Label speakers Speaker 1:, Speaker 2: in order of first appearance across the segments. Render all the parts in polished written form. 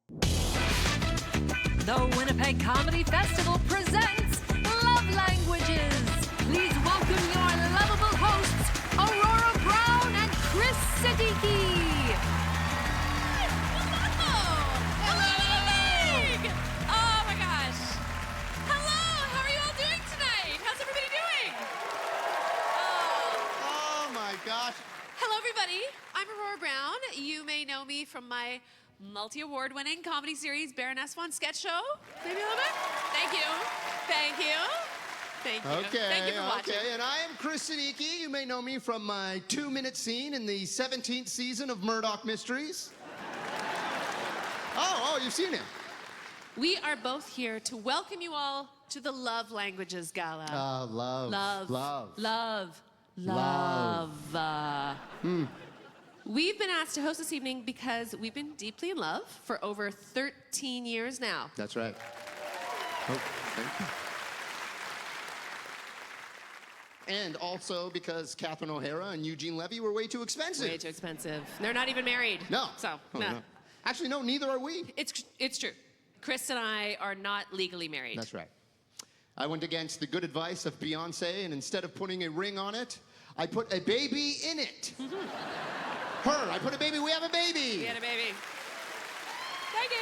Speaker 1: The Winnipeg Comedy Festival presents Love Languages. Please welcome your lovable hosts, Aurora Brown and Chris Siddiqui.
Speaker 2: Hello, Winnipeg! Oh my gosh. Hello, how are you all doing tonight? How's everybody doing?
Speaker 3: Oh my gosh.
Speaker 2: Hello, everybody. I'm Aurora Brown. You may know me from my multi-award-winning comedy series, Baroness Von Sketch Show. Maybe a little bit? Thank you. Thank you. Thank you.
Speaker 3: Okay,
Speaker 2: Thank you for watching.
Speaker 3: okay. And I am Chris Siddiqui. You may know me from my 2-minute scene in the 17th season of Murdoch Mysteries. Oh, you've seen it.
Speaker 2: We are both here to welcome you all to the Love Languages Gala.
Speaker 3: Love.
Speaker 2: Love. We've been asked to host this evening because we've been deeply in love for over 13 years now.
Speaker 3: That's right. Oh, thank you. And also because Catherine O'Hara and Eugene Levy were way too expensive.
Speaker 2: Way too expensive. They're not even married.
Speaker 3: No.
Speaker 2: So,
Speaker 3: Oh,
Speaker 2: no.
Speaker 3: no. Actually, no, neither are we.
Speaker 2: It's true. Chris and I are not legally married.
Speaker 3: That's right. I went against the good advice of Beyonce, and instead of putting a ring on it, I put a baby in it. Her, I put a baby, we have a baby.
Speaker 2: We had a baby. Thank you.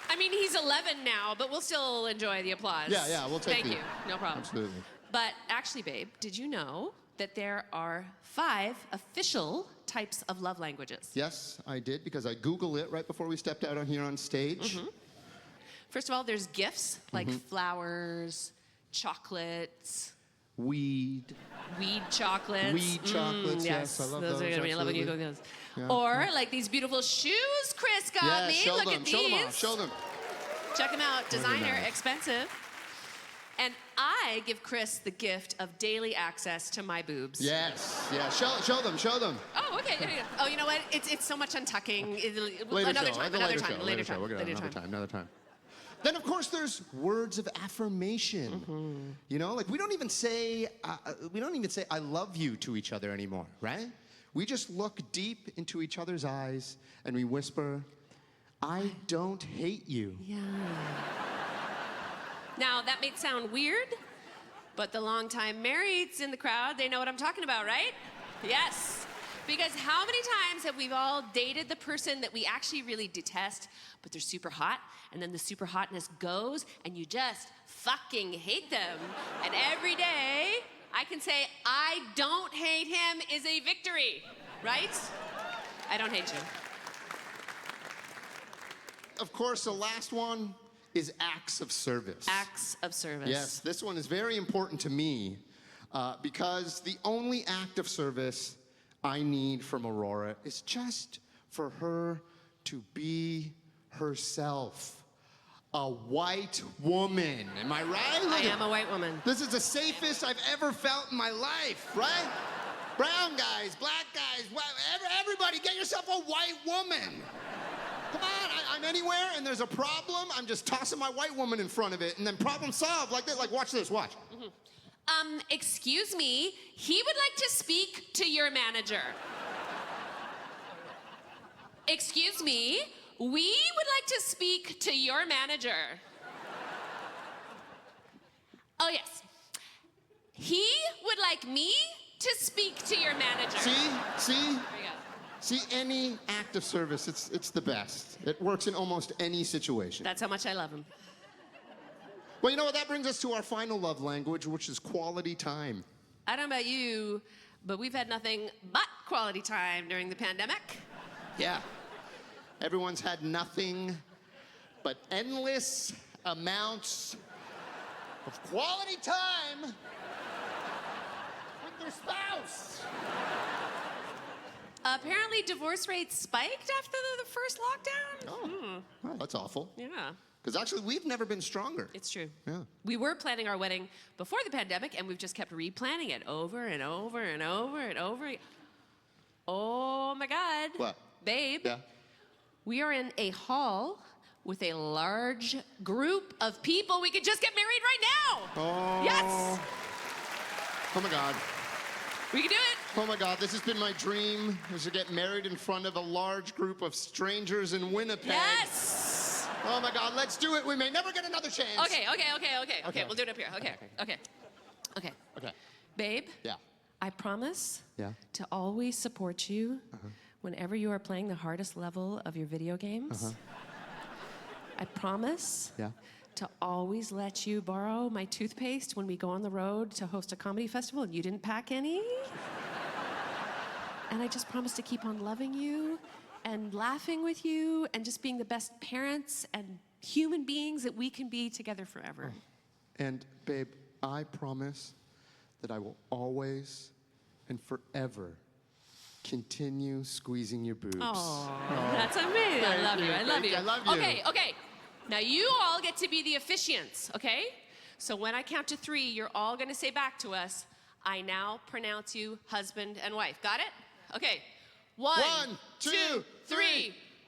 Speaker 2: I mean, he's 11 now, but we'll still enjoy the applause.
Speaker 3: Yeah, we'll take
Speaker 2: Thank
Speaker 3: the-
Speaker 2: you. No problem.
Speaker 3: Absolutely.
Speaker 2: But actually, babe, did you know that there are 5 official types of love languages?
Speaker 3: Yes, I did, because I Googled it right before we stepped out on here on stage.
Speaker 2: First of all, there's gifts like flowers, chocolates,
Speaker 3: Weed.
Speaker 2: weed chocolates.
Speaker 3: Weed chocolates, yes, I love those,
Speaker 2: are gonna be lovely. You go
Speaker 3: absolutely.
Speaker 2: those.
Speaker 3: Yeah.
Speaker 2: Or like these beautiful shoes Chris got
Speaker 3: Yeah,
Speaker 2: me.
Speaker 3: show
Speaker 2: Look
Speaker 3: them,
Speaker 2: at
Speaker 3: show
Speaker 2: these.
Speaker 3: them off, show them.
Speaker 2: Check them out. Designer,
Speaker 3: nice.
Speaker 2: expensive. And I give Chris the gift of daily access to my boobs.
Speaker 3: Yes, show them.
Speaker 2: Oh, okay. Oh, you know what? It's so much untucking.
Speaker 3: Later
Speaker 2: Another
Speaker 3: show,
Speaker 2: time.
Speaker 3: the
Speaker 2: Another
Speaker 3: later
Speaker 2: time.
Speaker 3: show,
Speaker 2: Later time.
Speaker 3: We'll get
Speaker 2: Later
Speaker 3: another time. Then, of course, there's words of affirmation. You know, like we don't even say I love you to each other anymore, right? We just look deep into each other's eyes and we whisper, I don't hate you.
Speaker 2: Yeah. Now, that may sound weird, but the longtime marrieds in the crowd, they know what I'm talking about, right? Yes. Because how many times have we all dated the person that we actually really detest, but they're super hot, and then the super hotness goes, and you just fucking hate them. And every day, I can say, I don't hate him is a victory, right? I don't hate you.
Speaker 3: Of course, the last one is acts of service.
Speaker 2: Acts of service.
Speaker 3: Yes, this one is very important to me because the only act of service I need from Aurora is just for her to be herself. A white woman. Am I right?
Speaker 2: I am a white woman.
Speaker 3: This is the safest I've ever felt in my life, right? Brown guys, black guys, everybody get yourself a white woman. Come on, I'm anywhere and there's a problem, I'm just tossing my white woman in front of it and then problem solved like this. Like, watch this, watch.
Speaker 2: Excuse me, he would like to speak to your manager. Excuse me, we would like to speak to your manager. Oh, yes. He would like me to speak to your manager.
Speaker 3: See?
Speaker 2: There you go.
Speaker 3: See, any act of service, it's the best. It works in almost any situation.
Speaker 2: That's how much I love him.
Speaker 3: Well, you know what? That brings us to our final love language, which is quality time.
Speaker 2: I don't know about you, but we've had nothing but quality time during the pandemic.
Speaker 3: Yeah. Everyone's had nothing but endless amounts of quality time with their spouse.
Speaker 2: Apparently, divorce rates spiked after the first lockdown.
Speaker 3: Oh, well, that's awful.
Speaker 2: Yeah.
Speaker 3: Because actually, we've never been stronger.
Speaker 2: It's true.
Speaker 3: Yeah.
Speaker 2: We were planning our wedding before the pandemic, and we've just kept replanning it over and over and over and over. Oh my God.
Speaker 3: What?
Speaker 2: Babe.
Speaker 3: Yeah.
Speaker 2: We are in a hall with a large group of people. We could just get married right now.
Speaker 3: Oh.
Speaker 2: Yes.
Speaker 3: Oh my God.
Speaker 2: We can do it.
Speaker 3: Oh my God, this has been my dream, is to get married in front of a large group of strangers in Winnipeg.
Speaker 2: Yes!
Speaker 3: Oh my God, let's do it. We may never get another chance.
Speaker 2: Okay. We'll do it up here. Okay. Babe,
Speaker 3: Yeah.
Speaker 2: I promise
Speaker 3: Yeah.
Speaker 2: to always support you whenever you are playing the hardest level of your video games. I promise
Speaker 3: Yeah.
Speaker 2: to always let you borrow my toothpaste when we go on the road to host a comedy festival and you didn't pack any. And I just promise to keep on loving you and laughing with you and just being the best parents and human beings that we can be together forever.
Speaker 3: And babe, I promise that I will always and forever continue squeezing your boobs.
Speaker 2: Oh, that's amazing. I love you. I love you.
Speaker 3: I love you.
Speaker 2: Okay. Now you all get to be the officiants, okay? So when I count to 3, you're all gonna say back to us, I now pronounce you husband and wife. Got it? Okay. 1, 2, 3.
Speaker 3: Oh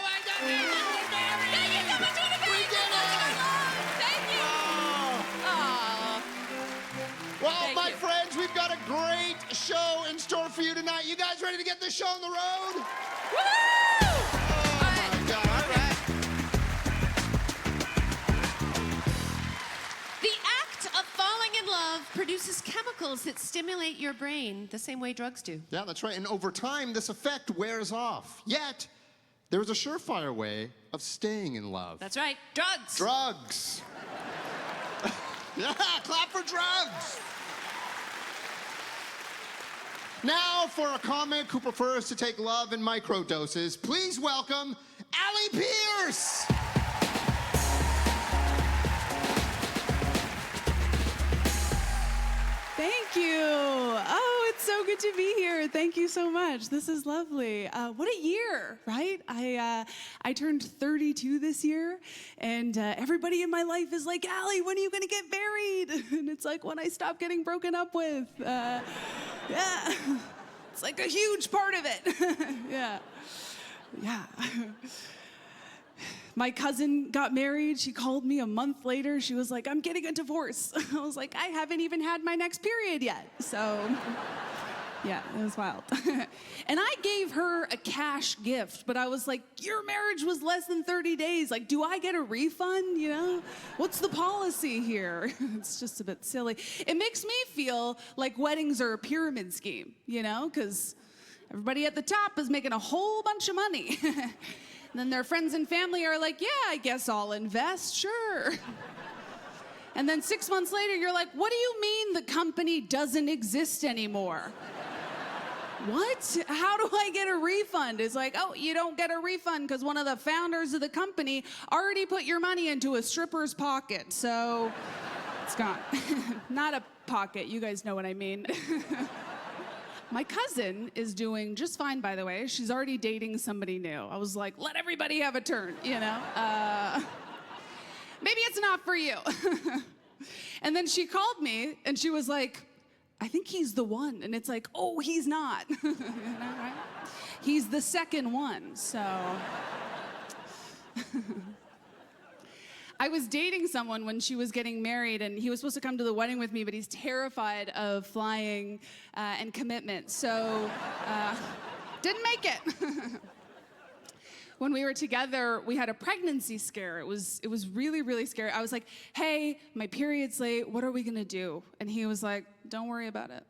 Speaker 3: my God, we're married!
Speaker 2: Thank you so much, Winnipeg!
Speaker 3: We did it!
Speaker 2: Thank you!
Speaker 3: Oh.
Speaker 2: Aw.
Speaker 3: Well,
Speaker 2: Thank
Speaker 3: my
Speaker 2: you.
Speaker 3: friends, we've got a great show in store for you tonight. You guys ready to get this show on the road?
Speaker 2: Woo!
Speaker 3: Oh my God, all right.
Speaker 2: The act of falling in love produces chemicals that stimulate your brain the same way drugs do.
Speaker 3: Yeah, that's right. And over time, this effect wears off. Yet, there's a surefire way of staying in love.
Speaker 2: That's right, drugs.
Speaker 3: Drugs. Yeah, clap for drugs. Now, for a comic who prefers to take love in microdoses, please welcome Allie Pierce.
Speaker 4: Thank you. Oh, it's so good to be here. Thank you so much. This is lovely. What a year, right? I turned 32 this year, and everybody in my life is like, Allie, when are you going to get married? And it's like, when I stop getting broken up with. Yeah. It's like a huge part of it. Yeah. My cousin got married. She called me a month later. She was like, I'm getting a divorce. I was like, I haven't even had my next period yet. So, yeah, it was wild. And I gave her a cash gift, but I was like, your marriage was less than 30 days. Like, do I get a refund, you know? What's the policy here? It's just a bit silly. It makes me feel like weddings are a pyramid scheme, you know? Because everybody at the top is making a whole bunch of money. And then their friends and family are like, yeah, I guess I'll invest, sure. And then 6 months later, you're like, what do you mean the company doesn't exist anymore? What? How do I get a refund? It's like, oh, you don't get a refund because one of the founders of the company already put your money into a stripper's pocket, so it's gone. Not a pocket, you guys know what I mean. My cousin is doing just fine, by the way. She's already dating somebody new. I was like, let everybody have a turn, you know? Maybe it's not for you. And then she called me, and she was like, I think he's the one. And it's like, oh, he's not. You know, right? He's the second one, so. I was dating someone when she was getting married, and he was supposed to come to the wedding with me, but he's terrified of flying and commitment, so didn't make it. When we were together, we had a pregnancy scare. It was really, really scary. I was like, hey, my period's late. What are we gonna do? And he was like, don't worry about it.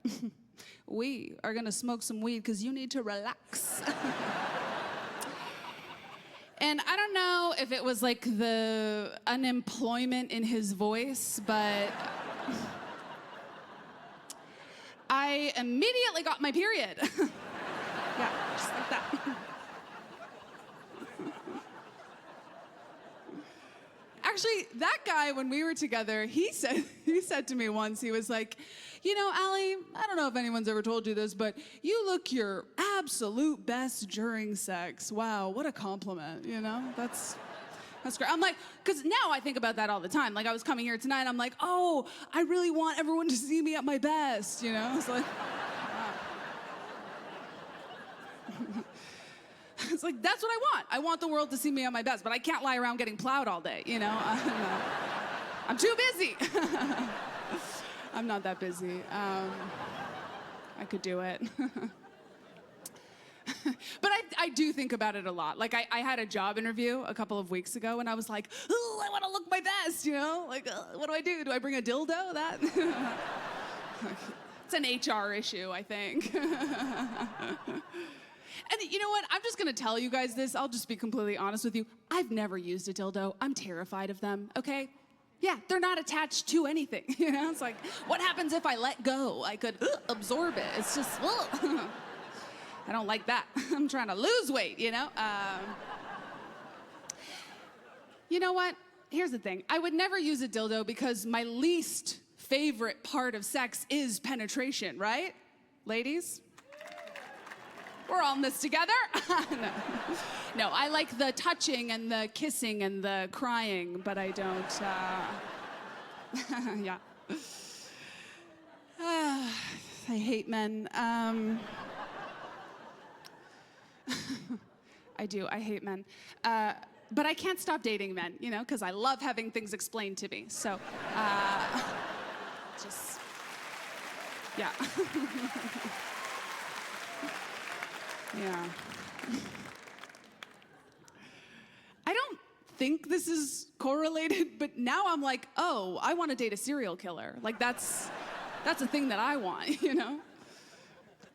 Speaker 4: We are gonna smoke some weed because you need to relax. And I don't know if it was like the unemployment in his voice, but I immediately got my period. Yeah, just like that. Actually, that guy, when we were together, he said to me once, he was like, you know, Allie, I don't know if anyone's ever told you this, but you look your absolute best during sex. Wow, what a compliment, you know? That's great. I'm like, because now I think about that all the time. Like, I was coming here tonight, I'm like, oh, I really want everyone to see me at my best, you know? It's like, wow. It's like, that's what I want. I want the world to see me at my best, but I can't lie around getting plowed all day, you know? I'm too busy. I'm not that busy. I could do it. But I do think about it a lot. Like, I had a job interview a couple of weeks ago, and I was like, oh, I want to look my best, you know? Like, what do I do? Do I bring a dildo? That? It's an HR issue, I think. And you know what? I'm just gonna tell you guys this. I'll just be completely honest with you. I've never used a dildo. I'm terrified of them, okay? Yeah, they're not attached to anything, you know? It's like, what happens if I let go? I could absorb it. It's just, I don't like that. I'm trying to lose weight, you know? You know what? Here's the thing. I would never use a dildo because my least favorite part of sex is penetration, right? Ladies? We're all in this together. No, I like the touching and the kissing and the crying, but I don't, yeah. I hate men. I do, I hate men. But I can't stop dating men, you know, because I love having things explained to me. So, just, yeah. Yeah. I don't think this is correlated, but now I'm like, oh, I want to date a serial killer. Like, that's a thing that I want, you know?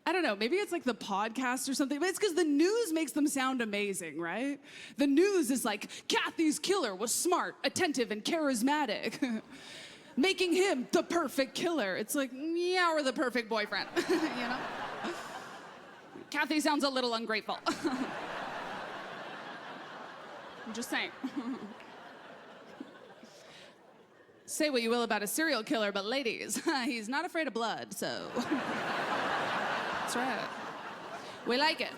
Speaker 4: I don't know, maybe it's like the podcast or something, but it's because the news makes them sound amazing, right? The news is like, Kathy's killer was smart, attentive, and charismatic, making him the perfect killer. It's like, yeah, or the perfect boyfriend, you know? Kathy sounds a little ungrateful. I'm just saying. Say what you will about a serial killer, but ladies, he's not afraid of blood, so. That's right. We like it.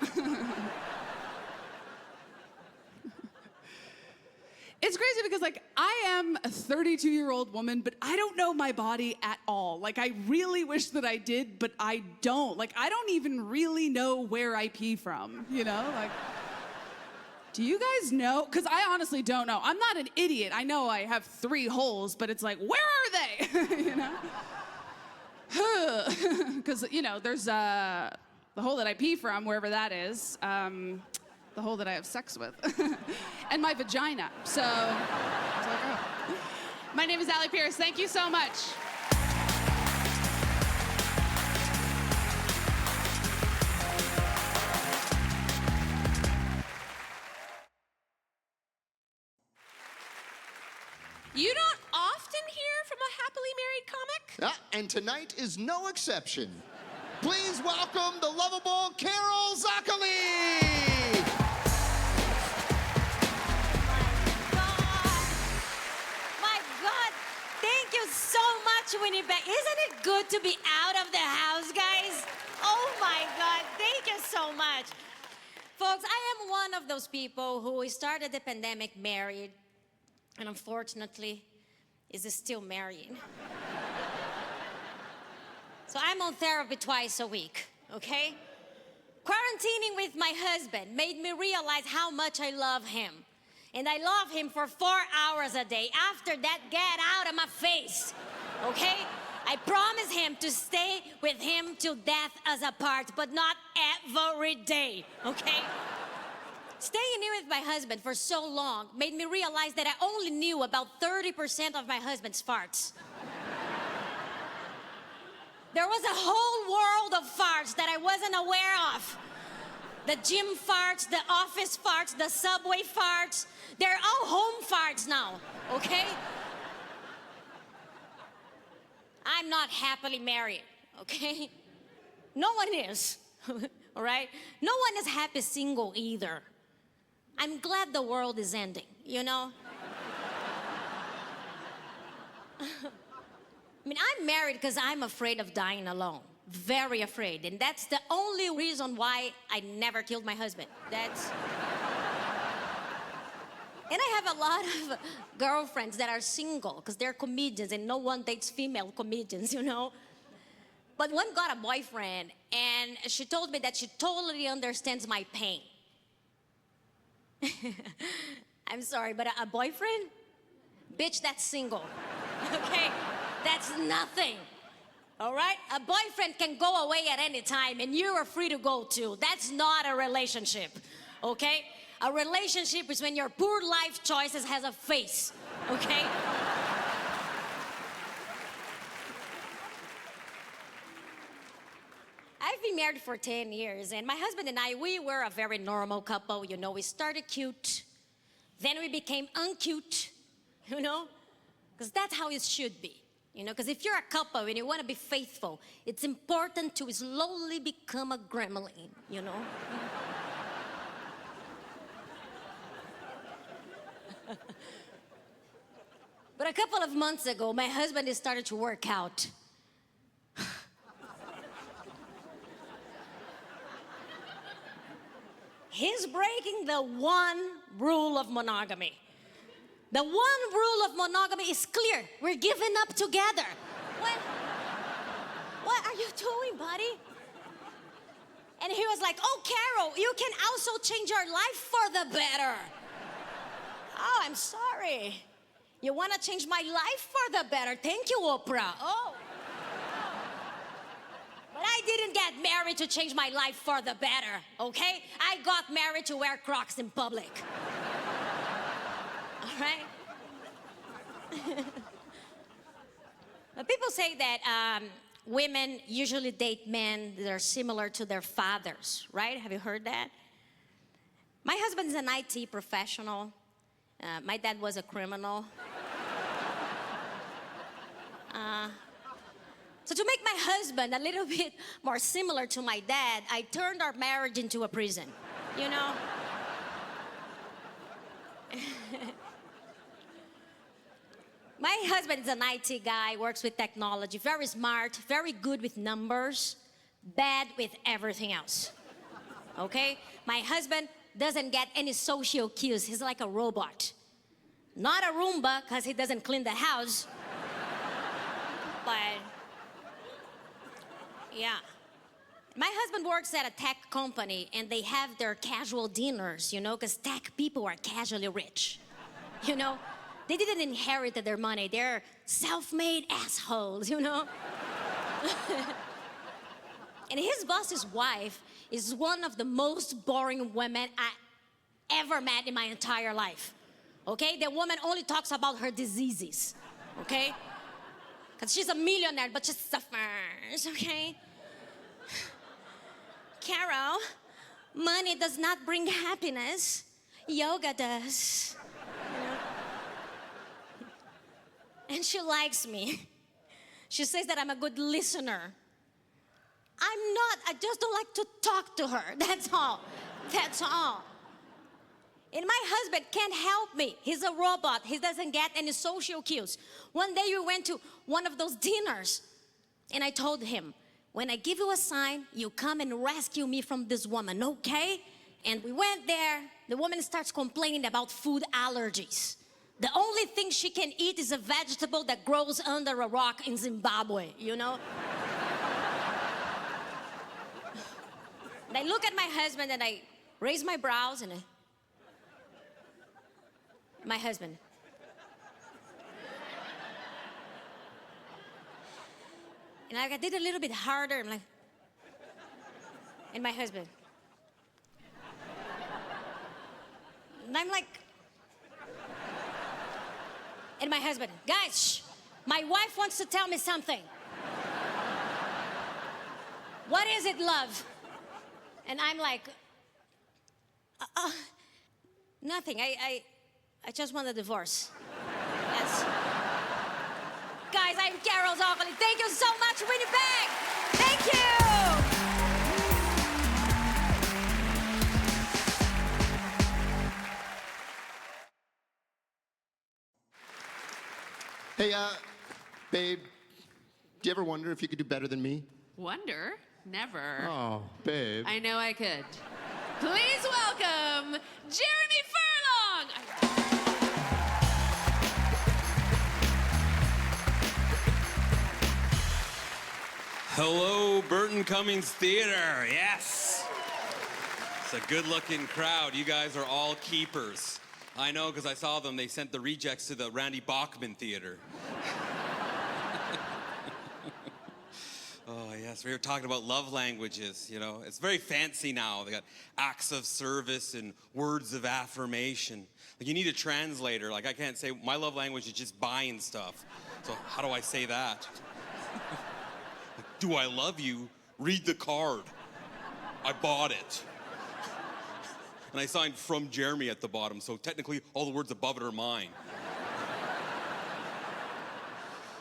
Speaker 4: It's crazy because, like, I am a 32-year-old woman, but I don't know my body at all. Like, I really wish that I did, but I don't. Like, I don't even really know where I pee from, you know? Like, do you guys know? Because I honestly don't know. I'm not an idiot. I know I have 3 holes, but it's like, where are they? You know? Because, you know, there's the hole that I pee from, wherever that is. The hole that I have sex with, and my vagina. So, my name is Allie Pierce. Thank you so much.
Speaker 2: You don't often hear from a happily married comic?
Speaker 3: And tonight is no exception. Please welcome the lovable Carol Zoccoli!
Speaker 5: Thank you so much, Winnipeg. Isn't it good to be out of the house, guys? Oh my God, thank you so much. Folks, I am one of those people who started the pandemic married, and unfortunately, is still marrying. So I'm on therapy twice a week, okay? Quarantining with my husband made me realize how much I love him. And I love him for 4 hours a day. After that, get out of my face, okay? I promise him to stay with him till death us apart, but not every day, okay? Staying here with my husband for so long made me realize that I only knew about 30% of my husband's farts. There was a whole world of farts that I wasn't aware of. The gym farts, the office farts, the subway farts. They're all home farts now, okay? I'm not happily married, okay? No one is, all right? No one is happy single either. I'm glad the world is ending, you know? I mean, I'm married because I'm afraid of dying alone. Very afraid. And that's the only reason why I never killed my husband. That's... And I have a lot of girlfriends that are single because they're comedians and no one dates female comedians, you know? But one got a boyfriend and she told me that she totally understands my pain. I'm sorry, but a boyfriend? Bitch, that's single, okay? That's nothing. All right? A boyfriend can go away at any time and you are free to go too. That's not a relationship, okay? A relationship is when your poor life choices has a face, okay? I've been married for 10 years, and my husband and I, we were a very normal couple. You know, we started cute, then we became uncute, you know? Because that's how it should be. You know, because if you're a couple and you want to be faithful, it's important to slowly become a gremlin, you know? But a couple of months ago, my husband has started to work out. He's breaking the one rule of monogamy. The one rule of monogamy is clear. We're giving up together. What are you doing, buddy? And he was like, oh, Carol, you can also change your life for the better. Oh, I'm sorry. You want to change my life for the better? Thank you, Oprah. Oh. But I didn't get married to change my life for the better, okay? I got married to wear Crocs in public. All right? But people say that women usually date men that are similar to their fathers, right? Have you heard that? My husband's an IT professional. My dad was a criminal. So to make my husband a little bit more similar to my dad, I turned our marriage into a prison, you know? My husband is an IT guy, works with technology, very smart, very good with numbers, bad with everything else, okay? My husband doesn't get any social cues. He's like a robot. Not a Roomba, because he doesn't clean the house, but yeah. My husband works at a tech company and they have their casual dinners, you know, because tech people are casually rich. You know, they didn't inherit their money. They're self-made assholes, you know? And his boss's wife is one of the most boring women I ever met in my entire life. Okay? The woman only talks about her diseases. Okay? Because she's a millionaire, but she suffers, okay? Carol, money does not bring happiness. Yoga does. You know? And she likes me. She says that I'm a good listener. I'm not. I just don't like to talk to her. That's all. That's all. And my husband can't help me. He's a robot. He doesn't get any social cues. One day we went to one of those dinners, and I told him, when I give you a sign, you come and rescue me from this woman, okay? And we went there. The woman starts complaining about food allergies. The only thing she can eat is a vegetable that grows under a rock in Zimbabwe, you know? And I look at my husband and I raise my brows and my husband. And I did a little bit harder. I'm like, and my husband. And I'm like, and my husband, guys, shh, my wife wants to tell me something. What is it, love? And I'm like, nothing. I just want a divorce. Yes. Guys, I'm Carol Zoccoli. Thank you so much, Winnipeg. Thank you.
Speaker 3: Hey, babe, do you ever wonder if you could do better than me?
Speaker 2: Wonder? Never.
Speaker 3: Oh, babe.
Speaker 2: I know I could. Please welcome Jeremy Furlong.
Speaker 6: Hello, Burton Cummings Theater. Yes. It's a good-looking crowd. You guys are all keepers. I know, because I saw them. They sent the rejects to the Randy Bachman Theater. Oh, yes, we were talking about love languages, you know. It's very fancy now. They got acts of service and words of affirmation. Like, you need a translator. Like, I can't say, my love language is just buying stuff. So how do I say that? Like, do I love you? Read the card. I bought it. And I signed from Jeremy at the bottom, so technically all the words above it are mine.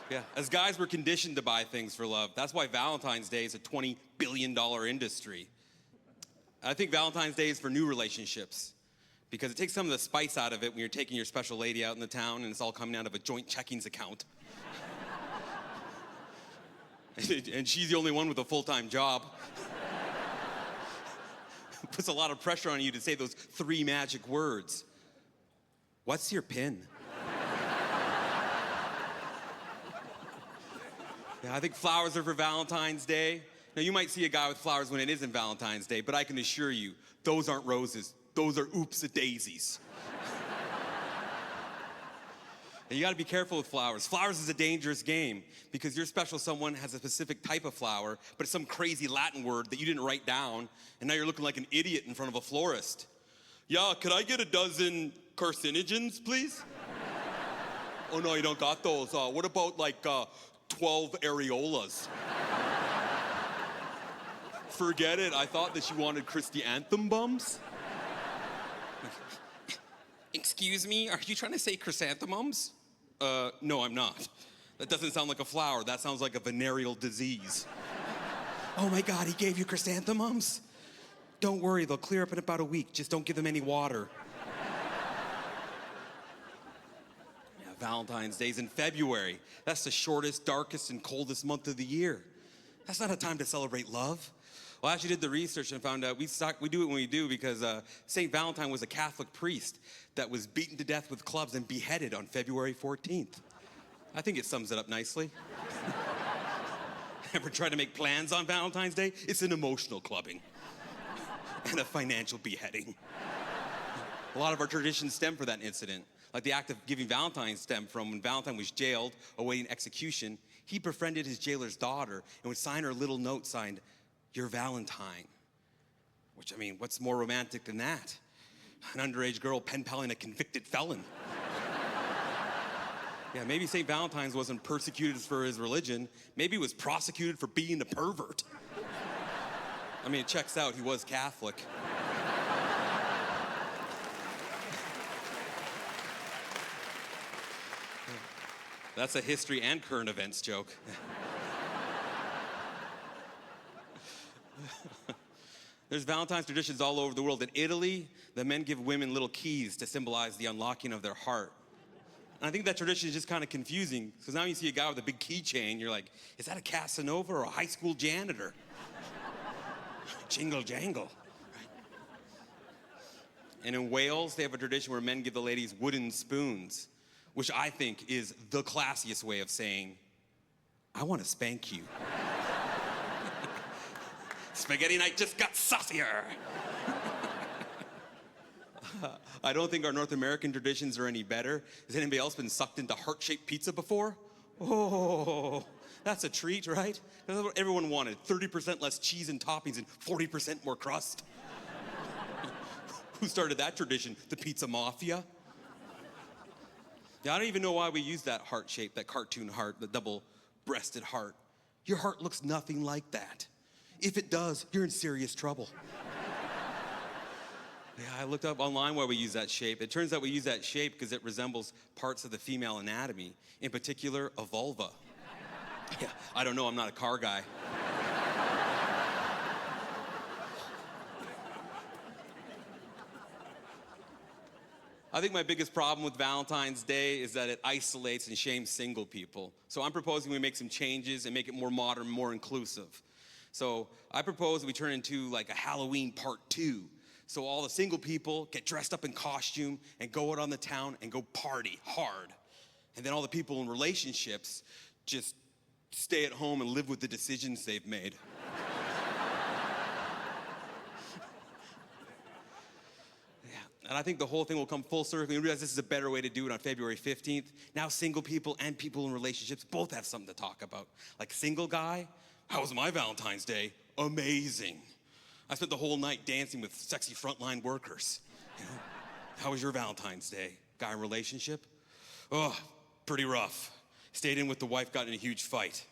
Speaker 6: Yeah, as guys, we're conditioned to buy things for love. That's why Valentine's Day is a $20 billion industry. I think Valentine's Day is for new relationships because it takes some of the spice out of it when you're taking your special lady out in the town and it's all coming out of a joint checkings account. And she's the only one with a full-time job. Puts a lot of pressure on you to say those 3 magic words. What's your PIN? Yeah, I think flowers are for Valentine's Day. Now, you might see a guy with flowers when it isn't Valentine's Day, but I can assure you, those aren't roses. Those are oops-a-daisies. And you gotta be careful with flowers. Flowers is a dangerous game because your special someone has a specific type of flower, but it's some crazy Latin word that you didn't write down, and now you're looking like an idiot in front of a florist. Yeah, could I get a dozen carcinogens, please? Oh no, you don't got those. What about like 12 areolas? Forget it, I thought that she wanted Christy Anthem bums. Excuse me, are you trying to say chrysanthemums? No, I'm not. That doesn't sound like a flower, that sounds like a venereal disease. Oh my God, he gave you chrysanthemums? Don't worry, they'll clear up in about a week, just don't give them any water. Yeah, Valentine's Day's in February. That's the shortest, darkest, and coldest month of the year. That's not a time to celebrate love. Well, I actually did the research and found out we do it when we do because St. Valentine was a Catholic priest that was beaten to death with clubs and beheaded on February 14th. I think it sums it up nicely. Ever tried to make plans on Valentine's Day? It's an emotional clubbing and a financial beheading. A lot of our traditions stem from that incident. Like the act of giving Valentine's stemmed from when Valentine was jailed awaiting execution. He befriended his jailer's daughter and would sign her a little note signed, "Your Valentine." Which, I mean, what's more romantic than that? An underage girl pen paling a convicted felon. Yeah, maybe St. Valentine's wasn't persecuted for his religion. Maybe he was prosecuted for being a pervert. I mean, it checks out, he was Catholic. That's a history and current events joke. There's Valentine's traditions all over the world. In Italy, the men give women little keys to symbolize the unlocking of their heart. And I think that tradition is just kind of confusing, because now you see a guy with a big keychain, you're like, is that a Casanova or a high school janitor? Jingle jangle. And in Wales, they have a tradition where men give the ladies wooden spoons, which I think is the classiest way of saying, I want to spank you. Spaghetti night just got saucier. I don't think our North American traditions are any better. Has anybody else been sucked into heart-shaped pizza before? Oh, that's a treat, right? That's what everyone wanted. 30% less cheese and toppings and 40% more crust. Who started that tradition? The pizza mafia? Yeah, I don't even know why we use that heart shape, that cartoon heart, the double-breasted heart. Your heart looks nothing like that. If it does, you're in serious trouble. Yeah, I looked up online why we use that shape. It turns out we use that shape because it resembles parts of the female anatomy, in particular, a vulva. Yeah, I don't know, I'm not a car guy. I think my biggest problem with Valentine's Day is that it isolates and shames single people. So I'm proposing we make some changes and make it more modern, more inclusive. So I propose we turn into like a Halloween part 2. So all the single people get dressed up in costume and go out on the town and go party hard. And then all the people in relationships just stay at home and live with the decisions they've made. And I think the whole thing will come full circle. You realize this is a better way to do it on February 15th. Now single people and people in relationships both have something to talk about. Like single guy, How was my Valentine's Day? Amazing. I spent the whole night dancing with sexy frontline workers. You know, how was your Valentine's Day? Guy in relationship? Oh, pretty rough. Stayed in with the wife, got in a huge fight.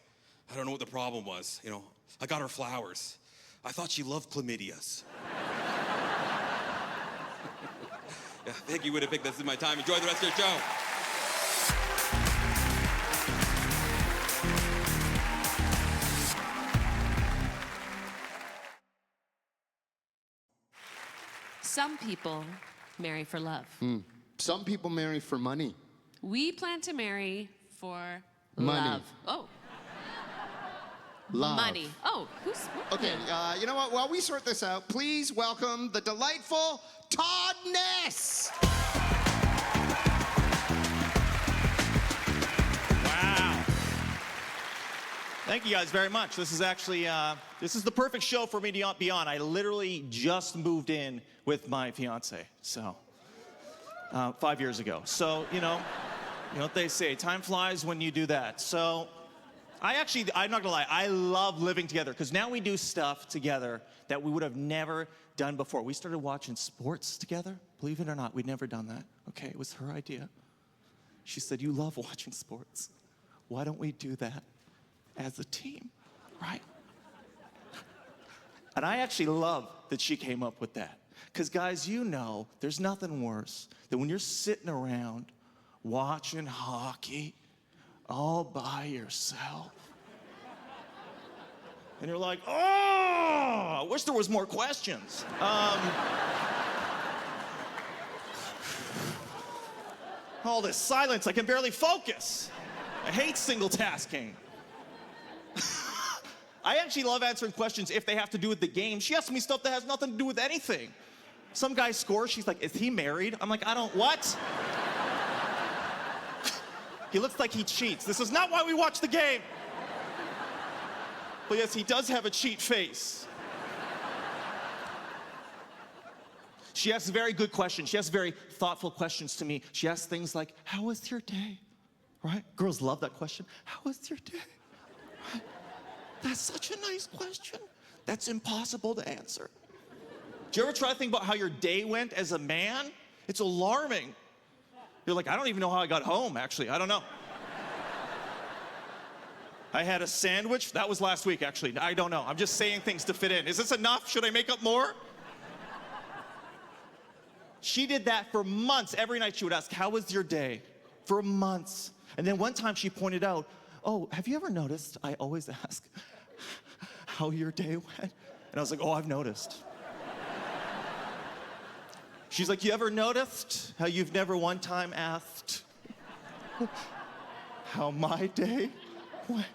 Speaker 6: I don't know what the problem was. You know, I got her flowers. I thought she loved chlamydias. Yeah, thank you, Winnipeg. This is my time. Enjoy the rest of your show.
Speaker 2: Some people marry for love.
Speaker 3: Some people marry for money.
Speaker 2: We plan to marry for
Speaker 3: Money.
Speaker 2: love. Oh,
Speaker 3: Love.
Speaker 2: money. Oh, who's...
Speaker 3: Okay, you know what? While we sort this out, please welcome the delightful Toddness.
Speaker 7: Wow. Thank you guys very much. This is actually, this is the perfect show for me to be on. I literally just moved in with my fiance, so, 5 years ago. So, you know what they say, time flies when you do that. So, I'm not gonna lie, I love living together, because now we do stuff together that we would have never done before. We started watching sports together. Believe it or not, we'd never done that. Okay, it was her idea. She said, you love watching sports. Why don't we do that as a team, right? And I actually love that she came up with that. Because guys, you know, there's nothing worse than when you're sitting around watching hockey all by yourself. And you're like, oh, I wish there was more questions. All this silence, I can barely focus. I hate single tasking. I actually love answering questions if they have to do with the game. She asks me stuff that has nothing to do with anything. Some guy scores, she's like, is he married? I'm like, what? He looks like he cheats. This is not why we watch the game. But yes, he does have a cheat face. She asks very good questions. She asks very thoughtful questions to me. She asks things like, how was your day? Right? Girls love that question. How was your day? Right? That's such a nice question. That's impossible to answer. Do you ever try to think about how your day went as a man? It's alarming. You're like, I don't even know how I got home, actually. I don't know. I had a sandwich. That was last week, actually. I don't know. I'm just saying things to fit in. Is this enough? Should I make up more? She did that for months. Every night she would ask, how was your day? For months. And then one time she pointed out, oh, have you ever noticed I always ask how your day went? And I was like, oh, I've noticed. She's like, you ever noticed how you've never one time asked how my day went?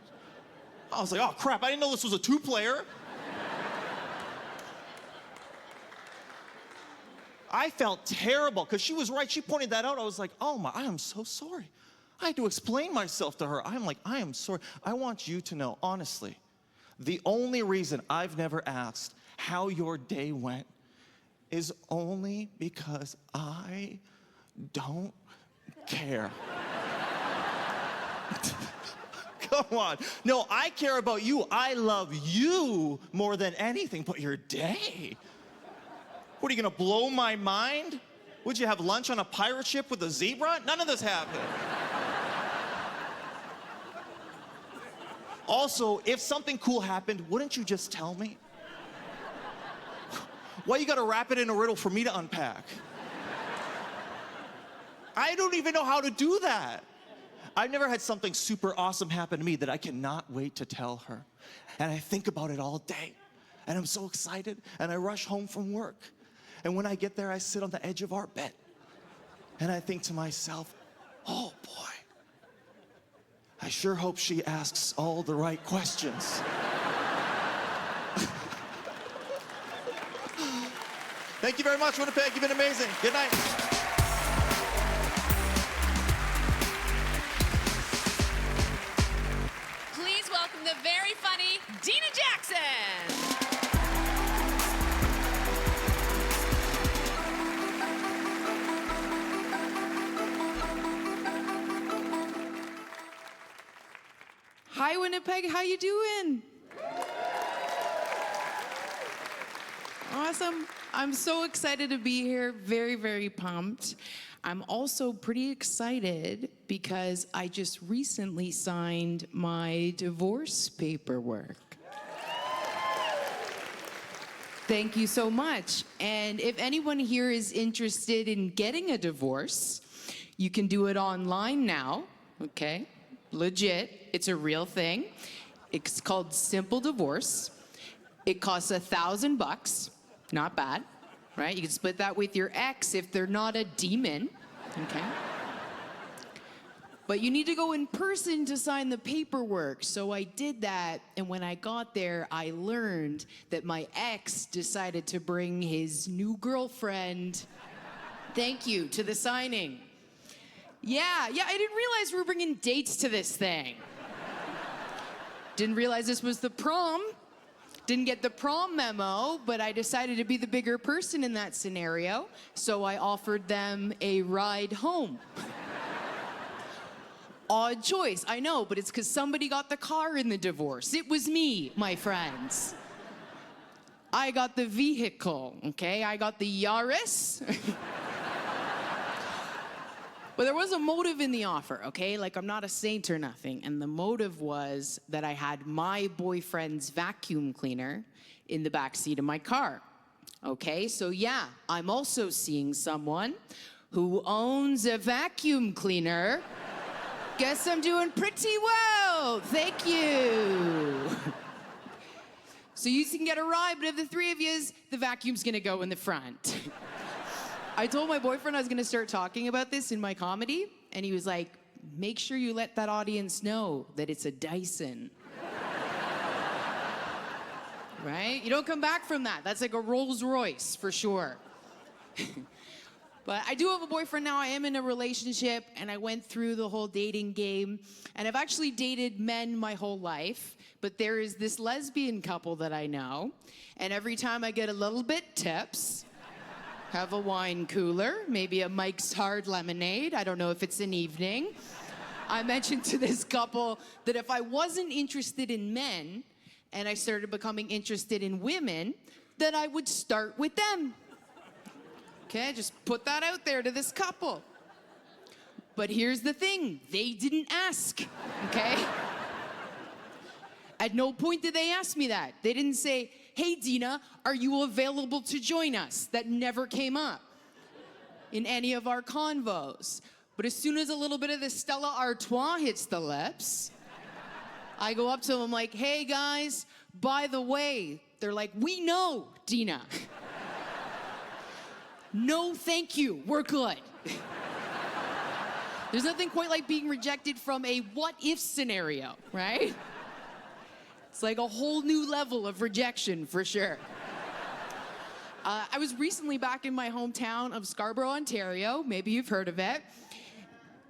Speaker 7: I was like, oh crap, I didn't know this was a two-player. I felt terrible, because she was right. She pointed that out. I was like, oh my, I am so sorry. I had to explain myself to her. I'm like, I am sorry. I want you to know, honestly, the only reason I've never asked how your day went is only because I don't care. Come on. No, I care about you. I love you more than anything, but your day. What, are you gonna blow my mind? Would you have lunch on a pirate ship with a zebra? None of this happened. Also, if something cool happened, wouldn't you just tell me? Why you gotta wrap it in a riddle for me to unpack? I don't even know how to do that. I've never had something super awesome happen to me that I cannot wait to tell her. And I think about it all day. And I'm so excited. And I rush home from work. And when I get there, I sit on the edge of our bed. And I think to myself, oh boy, I sure hope she asks all the right questions. Thank you very much, Winnipeg. You've been amazing. Good night.
Speaker 2: Please welcome the very funny Dena Jackson.
Speaker 4: Hi, Winnipeg. How you doing?
Speaker 8: Awesome. I'm so excited to be here. Very, very pumped. I'm also pretty excited because I just recently signed my divorce paperwork. Thank you so much. And if anyone here is interested in getting a divorce, you can do it online now, okay? Legit, it's a real thing. It's called Simple Divorce. It costs $1,000, not bad, right? You can split that with your ex if they're not a demon, okay? But you need to go in person to sign the paperwork. So I did that, and when I got there, I learned that my ex decided to bring his new girlfriend, thank you, to the signing. Yeah, I didn't realize we were bringing dates to this thing. Didn't realize this was the prom. Didn't get the prom memo, but I decided to be the bigger person in that scenario, so I offered them a ride home. Odd choice, I know, but it's because somebody got the car in the divorce. It was me, my friends. I got the vehicle, okay? I got the Yaris. But there was a motive in the offer, okay? Like, I'm not a saint or nothing. And the motive was that I had my boyfriend's vacuum cleaner in the backseat of my car. Okay, so yeah, I'm also seeing someone who owns a vacuum cleaner. Guess I'm doing pretty well. Thank you. So you can get a ride, but of the three of yous, the vacuum's gonna go in the front. I told my boyfriend I was gonna start talking about this in my comedy, and he was like, make sure you let that audience know that it's a Dyson. Right? You don't come back from that. That's like a Rolls Royce, for sure. But I do have a boyfriend now. I am in a relationship, and I went through the whole dating game, and I've actually dated men my whole life, but there is this lesbian couple that I know, and every time I get a little bit tips, have a wine cooler, maybe a Mike's Hard Lemonade. I don't know if it's an evening. I mentioned to this couple that if I wasn't interested in men and I started becoming interested in women, that I would start with them. Okay, just put that out there to this couple. But here's the thing, they didn't ask, okay? At no point did they ask me that. They didn't say, hey, Dena, are you available to join us? That never came up in any of our convos. But as soon as a little bit of the Stella Artois hits the lips, I go up to them like, hey, guys, by the way. They're like, we know, Dena. No, thank you, we're good. There's nothing quite like being rejected from a what-if scenario, right? It's like a whole new level of rejection, for sure. I was recently back in my hometown of Scarborough, Ontario. Maybe you've heard of it.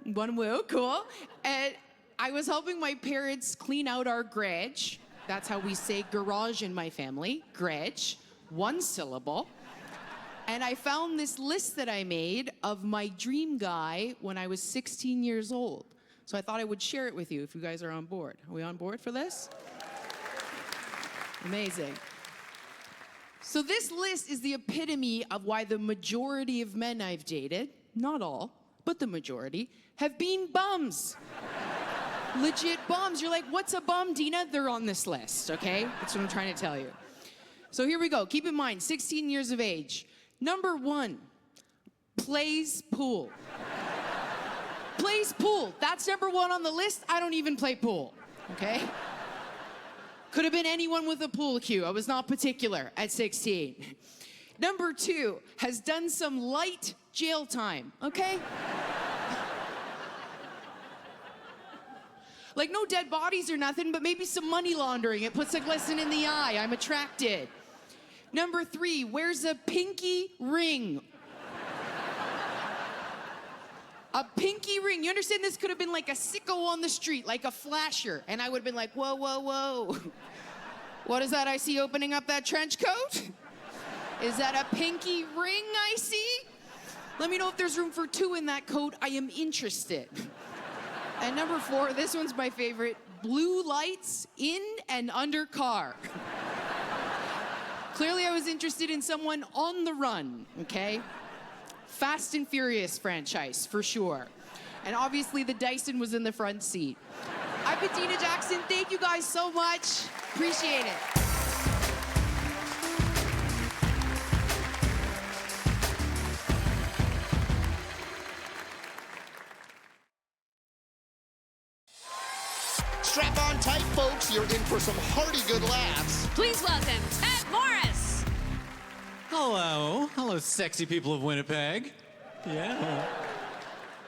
Speaker 8: One woo, cool. And I was helping my parents clean out our garage. That's how we say garage in my family, garage, one syllable. And I found this list that I made of my dream guy when I was 16 years old. So I thought I would share it with you if you guys are on board. Are we on board for this? Amazing. So this list is the epitome of why the majority of men I've dated, not all, but the majority, have been bums. Legit bums. You're like, what's a bum, Dena? They're on this list, okay? That's what I'm trying to tell you. So here we go. Keep in mind, 16 years of age. Number 1, plays pool. Plays pool. That's number 1 on the list. I don't even play pool, okay? Could have been anyone with a pool cue. I was not particular at 16. Number 2, has done some light jail time, okay? Like no dead bodies or nothing, but maybe some money laundering. It puts a glisten in the eye. I'm attracted. Number 3, wears a pinky ring. A pinky ring. You understand this could have been like a sicko on the street, like a flasher. And I would have been like, whoa, whoa, whoa. What is that I see opening up that trench coat? Is that a pinky ring I see? Let me know if there's room for 2 in that coat. I am interested. And number 4, this one's my favorite. Blue lights in and under car. Clearly, I was interested in someone on the run, okay? Fast and Furious franchise, for sure. And obviously, the Dyson was in the front seat. I've been Dena Jackson. Thank you guys so much. Appreciate it.
Speaker 3: Strap on tight, folks. You're in for some hearty good laughs.
Speaker 2: Please welcome Ted Morris.
Speaker 9: Hello. Hello, sexy people of Winnipeg. Yeah.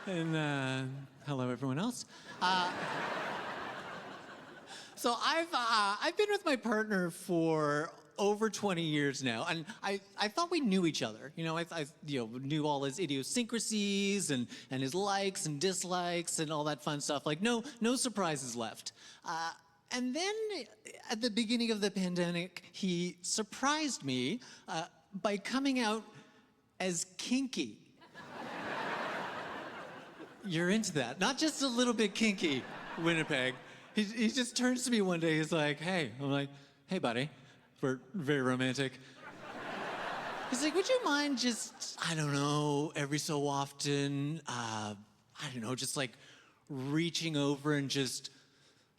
Speaker 9: And hello, everyone else. So I've been with my partner for over 20 years now, and I thought we knew each other. You know, I knew all his idiosyncrasies and his likes and dislikes and all that fun stuff. Like, no surprises left. And then at the beginning of the pandemic, he surprised me by coming out as kinky. You're into that. Not just a little bit kinky, Winnipeg. He just turns to me one day, he's like, hey. I'm like, hey, buddy. We're very romantic. He's like, would you mind just, I don't know, every so often, I don't know, just like reaching over and just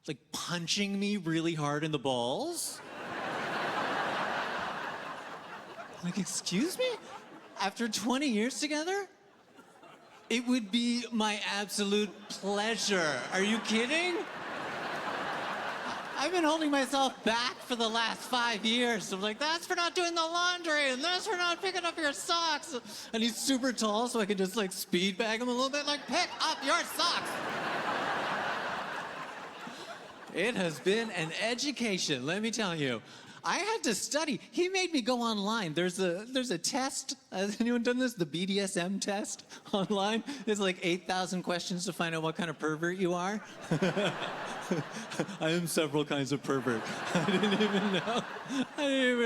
Speaker 9: like punching me really hard in the balls? Like, excuse me? After 20 years together? It would be my absolute pleasure. Are you kidding? I've been holding myself back for the last 5 years. I'm like, that's for not doing the laundry, and that's for not picking up your socks. And he's super tall, so I can just like speed bag him a little bit, like, pick up your socks. It has been an education, let me tell you. I had to study. He made me go online. There's a test. Has anyone done this? The BDSM test online. It's like 8,000 questions to find out what kind of pervert you are. I am several kinds of pervert. I didn't even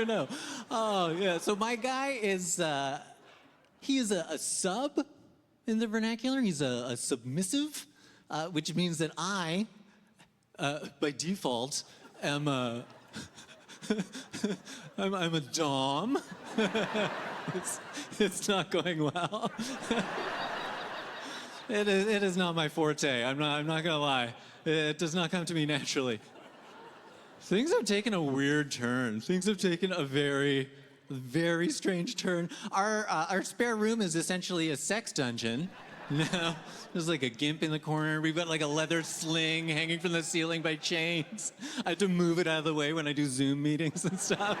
Speaker 9: know. Oh, yeah. So my guy is, he is a sub in the vernacular. He's a submissive, which means that I, by default, am a... I'm a dom. It's not going well. It is not my forte. I'm not gonna lie. It does not come to me naturally. Things have taken a weird turn. Things have taken a very, very strange turn. Our spare room is essentially a sex dungeon. Now, there's like a gimp in the corner. We've got like a leather sling hanging from the ceiling by chains. I have to move it out of the way when I do Zoom meetings and stuff.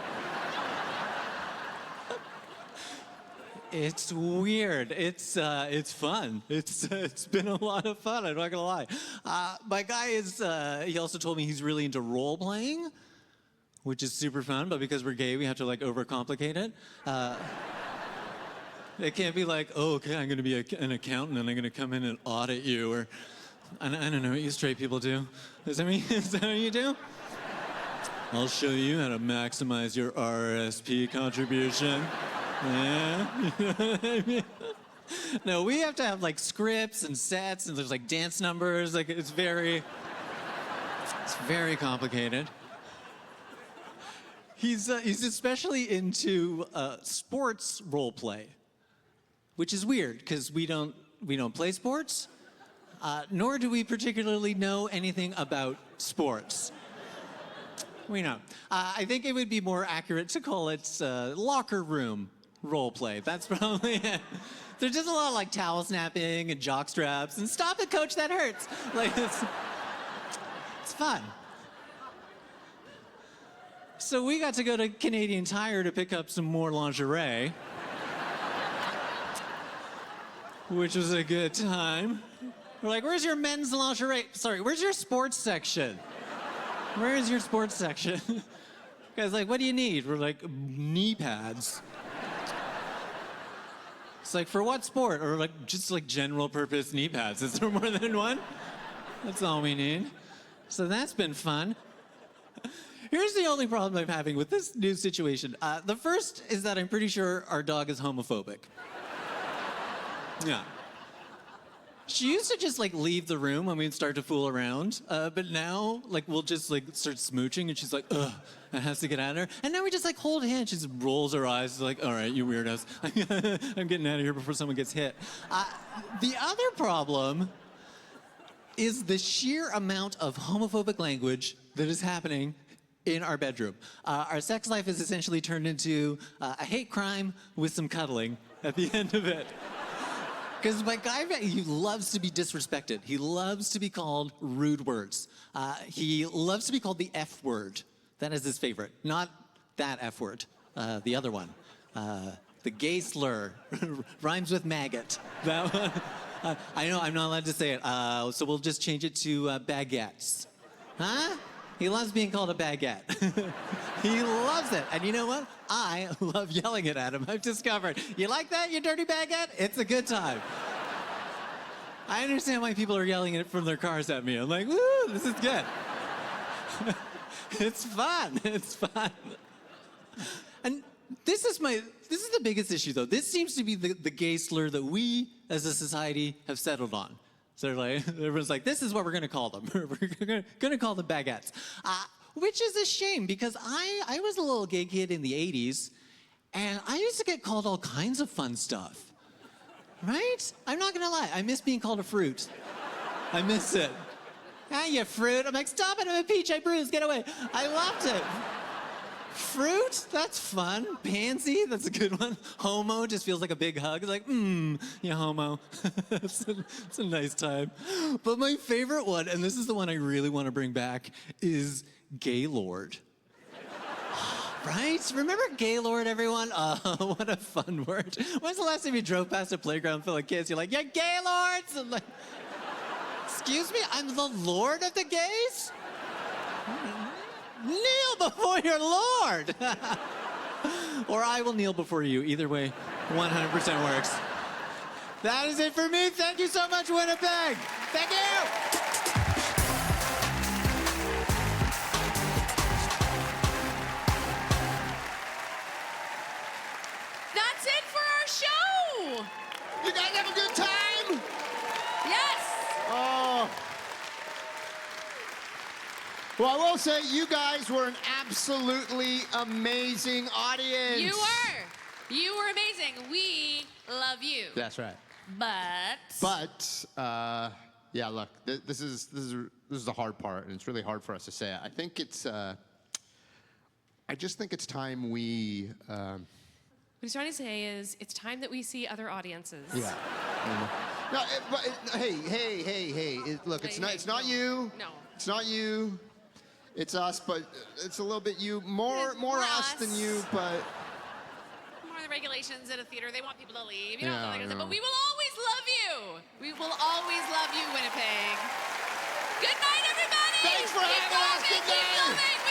Speaker 9: It's weird. It's fun. It's been a lot of fun. I'm not gonna lie. My guy is. He also told me he's really into role playing, which is super fun. But because we're gay, we have to like overcomplicate it. It can't be like, oh, okay, I'm going to be an accountant and I'm going to come in and audit you, or I don't know what you straight people do. Is that what you do? I'll show you how to maximize your RSP contribution. Yeah, you know what I mean? No, we have to have like scripts and sets, and there's like dance numbers. Like it's very complicated. He's especially into sports role play. Which is weird, because we don't play sports, nor do we particularly know anything about sports. We know. I think it would be more accurate to call it locker room role play. That's probably it. There's just a lot of like towel snapping and jock straps and stop it, coach, that hurts. Like it's fun. So we got to go to Canadian Tire to pick up some more lingerie. Which was a good time. We're like, where's your men's lingerie? Sorry, where's your sports section? Where is your sports section? Guy's like, what do you need? We're like, knee pads. It's like, for what sport? Or like, just like general purpose knee pads. Is there more than one? That's all we need. So that's been fun. Here's the only problem I'm having with this new situation. The first is that I'm pretty sure our dog is homophobic. Yeah. She used to just like leave the room when we'd start to fool around, but now like we'll just like start smooching, and she's like, ugh, and has to get out of her. And now we just like hold hands. She just rolls her eyes, like, all right, you weirdos, I'm getting out of here before someone gets hit. The other problem is the sheer amount of homophobic language that is happening in our bedroom. Our sex life is essentially turned into a hate crime with some cuddling at the end of it. Because my guy, he loves to be disrespected. He loves to be called rude words. He loves to be called the F word. That is his favorite. Not that F word, the other one. The gay slur, rhymes with maggot. That one. I know I'm not allowed to say it, so we'll just change it to baguettes. Huh? He loves being called a baguette. He loves it. And you know what? I love yelling it at him. I've discovered. You like that, you dirty baguette? It's a good time. I understand why people are yelling it from their cars at me. I'm like, woo, this is good. It's fun. It's fun. And this is the biggest issue, though. This seems to be the gay slur that we, as a society, have settled on. So like, everyone's like, this is what we're going to call them. We're going to call them baguettes. Which is a shame, because I was a little gay kid in the 80s, and I used to get called all kinds of fun stuff. Right? I'm not going to lie. I miss being called a fruit. I miss it. Ah, you fruit. I'm like, stop it. I'm a peach. I bruise. Get away. I loved it. Fruit? That's fun. Pansy? That's a good one. Homo just feels like a big hug. It's like, you homo. It's a nice time. But my favorite one, and this is the one I really want to bring back, is Gaylord. Right? Remember Gaylord, everyone? Oh, what a fun word. When's the last time you drove past a playground full of kids? You're like, yeah, Gaylords! And like, excuse me? I'm the lord of the gays? Kneel before your Lord! Or I will kneel before you. Either way, 100% works. That is it for me. Thank you so much, Winnipeg. Thank you!
Speaker 2: That's it for our show!
Speaker 3: You guys have a good time?
Speaker 2: Yes!
Speaker 3: Oh. Well, I will say, you guys were an absolutely amazing audience.
Speaker 2: You were. You were amazing. We love you.
Speaker 3: That's right.
Speaker 2: But
Speaker 3: Yeah, look, this is the hard part, and it's really hard for us to say it. I think it's, I just think it's time we,
Speaker 2: what he's trying to say is, it's time that we see other audiences.
Speaker 3: yeah. No, hey, look, it's not you.
Speaker 2: No.
Speaker 3: It's not you. It's us, but it's a little bit you. More us than you, but.
Speaker 2: More the regulations at a theater. They want people to leave. You
Speaker 3: Yeah,
Speaker 2: know,
Speaker 3: I know.
Speaker 2: but we will always love you. We will always love you, Winnipeg. Good night, everybody.
Speaker 3: Thanks for having us. Good night.
Speaker 2: Keep filming.